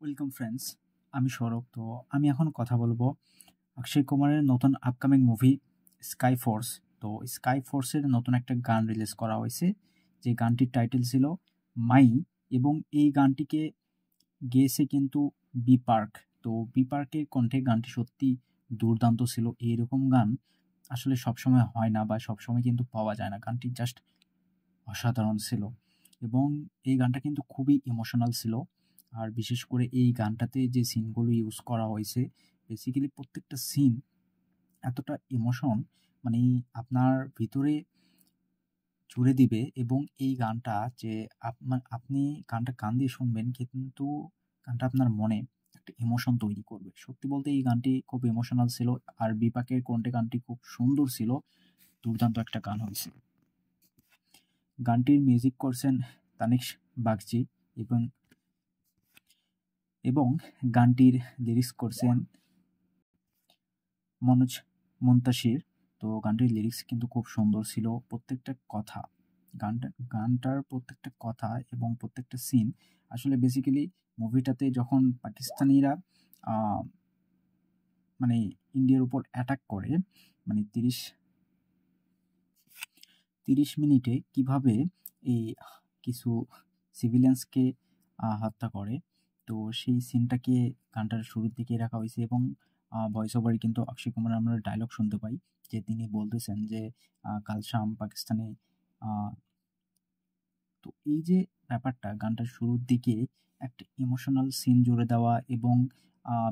Welcome friends, আমি সৌরভ। তো আমি এখন কথা বলবো অক্ষয় কুমারের নতুন আপকামিং মুভি স্কাই ফোর্স। তো স্কাই ফোর্সের নতুন একটা গান রিলিজ করা হয়েছে, যে গানটির টাইটেল ছিল মাই, এবং এই গানটিকে গেয়েছে কিন্তু বি পার্ক। তো বি পার্কের কণ্ঠে গানটি সত্যি দুর্দান্ত ছিল। এইরকম গান আসলে সবসময় হয় না বা সবসময় কিন্তু পাওয়া যায় না। গানটি জাস্ট অসাধারণ ছিল এবং এই গানটা কিন্তু খুবই ইমোশনাল ছিল। আর বিশেষ করে এই গানটাতে যে সিনগুলো ইউজ করা হয়েছে, বেসিক্যালি প্রত্যেকটা সিন এতটা ইমোশন, মানে আপনার ভিতরে জুড়ে দিবে। এবং এই গানটা যে আপনি গানটা কান দিয়ে শুনবেন, কিন্তু গানটা আপনার মনে একটা ইমোশন তৈরি করবে। সত্যি বলতে এই গানটি খুব ইমোশনাল ছিল। আর বিপাকের কণ্ঠে গানটি খুব সুন্দর ছিল, দুর্দান্ত একটা গান হয়েছে। গানটির মিউজিক করছেন তানিশ বাগচি এবং এবং গানটির লিরিক্স করছেন মনোজ মুন্তাশির। তো গানটির লিরিক্স কিন্তু খুব সুন্দর ছিল। প্রত্যেকটা কথা, গানটার প্রত্যেকটা কথা এবং প্রত্যেকটা সিন আসলে বেসিক্যালি মুভিটাতে যখন পাকিস্তানিরা মানে ইন্ডিয়ার উপর অ্যাটাক করে, মানে 30 মিনিটে কিভাবে এই কিছু সিভিলিয়ান্সকে হত্যা করে, তো সেই সিনটাকে গানটার শুরুর দিকে রাখা হয়েছে। এবং ভয়েস ওভারে কিন্তু অক্ষয় কুমার আমরা ডায়লগ শুনতে পাই, যে তিনি বলতেছেন যে কাল শাম পাকিস্তানে। তো এই যে ব্যাপারটা, গানটার শুরুর দিকে একটা ইমোশনাল সিন জুড়ে দেওয়া, এবং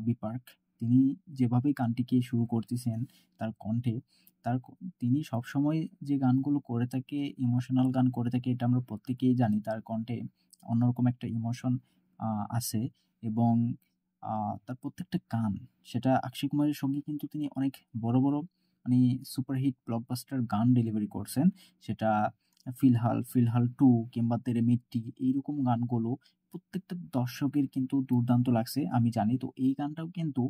বিপার্ক তিনি যেভাবে গানটিকে শুরু করতেছেন তার কণ্ঠে, তিনি সবসময় যে গানগুলো করে থাকে, ইমোশনাল গান করে থাকে, এটা আমরা প্রত্যেকেই জানি। তার কণ্ঠে অন্যরকম একটা ইমোশন আছে। এবং তার প্রত্যেকটা গান, সেটা অক্ষয় কুমারের সঙ্গে কিন্তু তিনি অনেক বড় বড় মানে সুপারহিট ব্লকবাস্টার গান ডেলিভারি করছেন। সেটা ফিলহাল, ফিলহাল 2 কিংবা তেরে মিট্টি, এইরকম গানগুলো প্রত্যেকটা দর্শকের কিন্তু দুর্দান্ত লাগছে, আমি জানি। তো এই গানটাও কিন্তু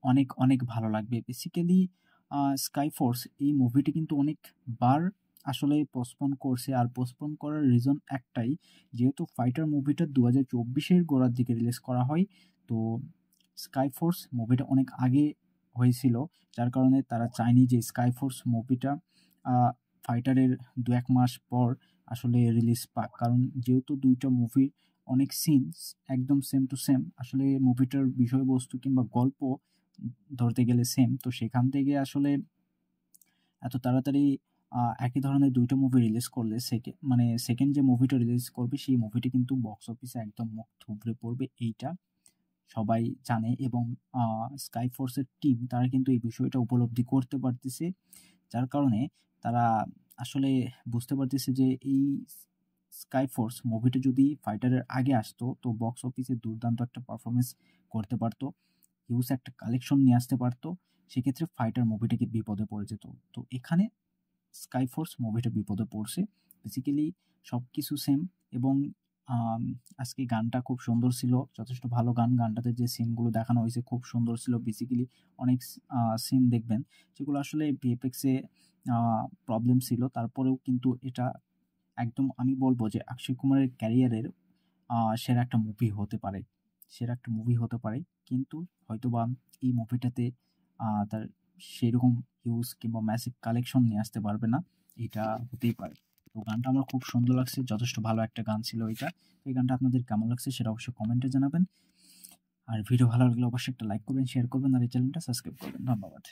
অনেক অনেক ভালো লাগবে। বেসিক্যালি স্কাই ফোর্স এই মুভিটি কিন্তু অনেকবার আসলে পোস্টপোন করছে। আর পোস্টপোন করার রিজন একটাই, যেহেতু ফাইটার মুভিটা 2024-এর গোড়ার দিকে রিলিজ করা হয়। তো স্কাই ফোর্স মুভিটা অনেক আগে হয়েছিল, যার কারণে তারা চায়নি যে স্কাই ফোর্স মুভিটা ফাইটারের 2-1 মাস পর আসলে রিলিজ পাক। কারণ যেহেতু দুইটা মুভির অনেক সিনস একদম সেম টু সেম, আসলে মুভিটার বিষয়বস্তু কিংবা গল্প ধরতে গেলে সেম, তো সেখান থেকে আসলে এত তাড়াতাড়ি একই ধরনের দুইটা মুভি রিলিজ করলে সেকেন্ড যে মুভিটা রিলিজ করবে, সেই মুভিটা কিন্তু বক্স অফিসে একদম মুখ থুবড়ে পড়বে, এইটা সবাই জানে। এবং স্কাই ফোর্সের টিম তারা কিন্তু এই বিষয়টা উপলব্ধি করতে পারতেছে, যার কারণে তারা আসলে বুঝতে পারতেছে যে এই স্কাই ফোর্স মুভিটা যদি ফাইটারের আগে আসতো, তো বক্স অফিসে দুর্দান্ত একটা পারফরমেন্স করতে পারতো, হিউজ একটা কালেকশন নিয়ে আসতে পারতো। সেক্ষেত্রে ফাইটার মুভিটাকে বিপদে পড়ে যেত। তো এখানে স্কাই ফোর্স মুভিটা বিপদে পড়ছে। বেসিক্যালি সব কিছু সেম। এবং আজকে গানটা খুব সুন্দর ছিল, যথেষ্ট ভালো গান। গানটাতে যে সিনগুলো দেখানো হয়েছে খুব সুন্দর ছিল। বেসিক্যালি অনেক সিন দেখবেন যেগুলো আসলে ভিএফএক্সে প্রবলেম ছিল, তারপরেও কিন্তু এটা একদম আমি বলবো যে অক্ষয় কুমারের ক্যারিয়ারের সেরা একটা মুভি হতে পারে, সেরা একটা মুভি হতে পারে। কিন্তু হয়তোবা এই মুভিটাতে তার সেরকম হিউজ কিংবা ম্যাসিভ কালেকশন নিয়ে আসতে পারবে না, এটা হতেই পারে। তো গানটা আমার খুব সুন্দর লাগছে, যথেষ্ট ভালো একটা গান ছিল এটা। তো এই গানটা আপনাদের কেমন লাগছে সেটা অবশ্যই কমেন্টে জানাবেন। আর ভিডিও ভালো লাগলে অবশ্যই একটা লাইক করবেন, শেয়ার করবেন, আর এই চ্যানেলটা সাবস্ক্রাইব করবেন। ধন্যবাদ।